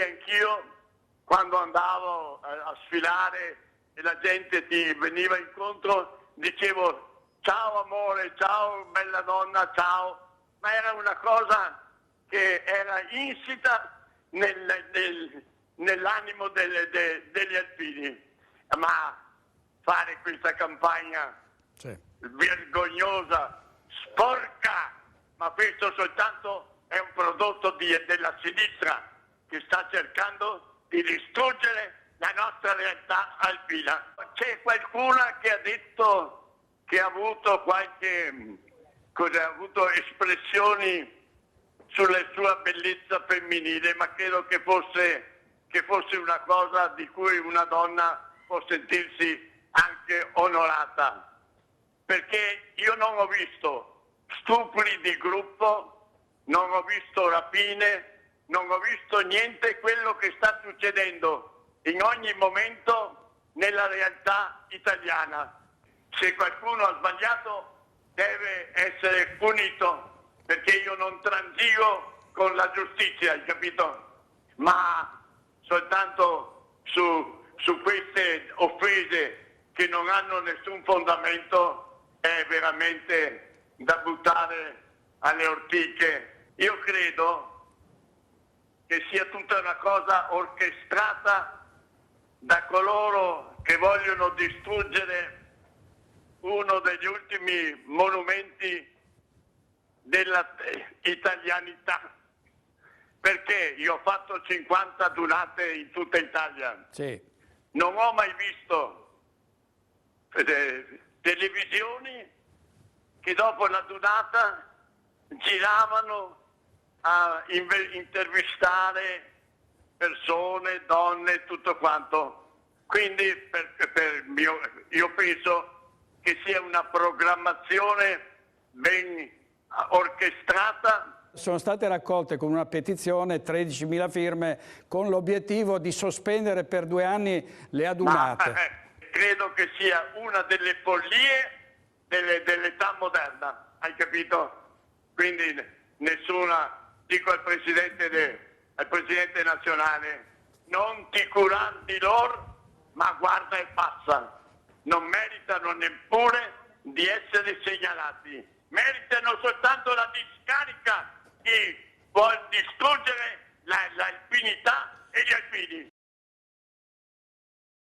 Anch'io, quando andavo a sfilare e la gente ti veniva incontro, dicevo ciao amore, ciao bella donna, ciao, ma era una cosa che era insita nell'animo degli alpini. Ma fare questa campagna vergognosa, sporca, ma questo soltanto è un prodotto della sinistra che sta cercando di distruggere la nostra realtà alpina. C'è qualcuna che ha detto che ha avuto ha avuto espressioni sulla sua bellezza femminile, ma credo che fosse una cosa di cui una donna può sentirsi anche onorata, perché io non ho visto stupri di gruppo, non ho visto rapine, non ho visto niente quello che sta succedendo in ogni momento nella realtà italiana. Se qualcuno ha sbagliato deve essere punito, perché io non transigo con la giustizia, hai capito? Ma soltanto su queste offese che non hanno nessun fondamento è veramente da buttare alle ortiche. Io credo che sia tutta una cosa orchestrata da coloro che vogliono distruggere uno degli ultimi monumenti della italianità, perché io ho fatto 50 dunate in tutta Italia, non ho mai visto televisioni che dopo la dunata giravano a intervistare persone, donne, tutto quanto. Quindi io penso che sia una programmazione ben orchestrata. Sono state raccolte con una petizione 13.000 firme con l'obiettivo di sospendere per 2 anni le adunate. Credo che sia una delle follie dell'età moderna, hai capito? Quindi dico al Presidente nazionale, non ti curar di loro, ma guarda e passa. Non meritano neppure di essere segnalati, meritano soltanto la discarica chi vuol distruggere l'alpinità e gli alpini.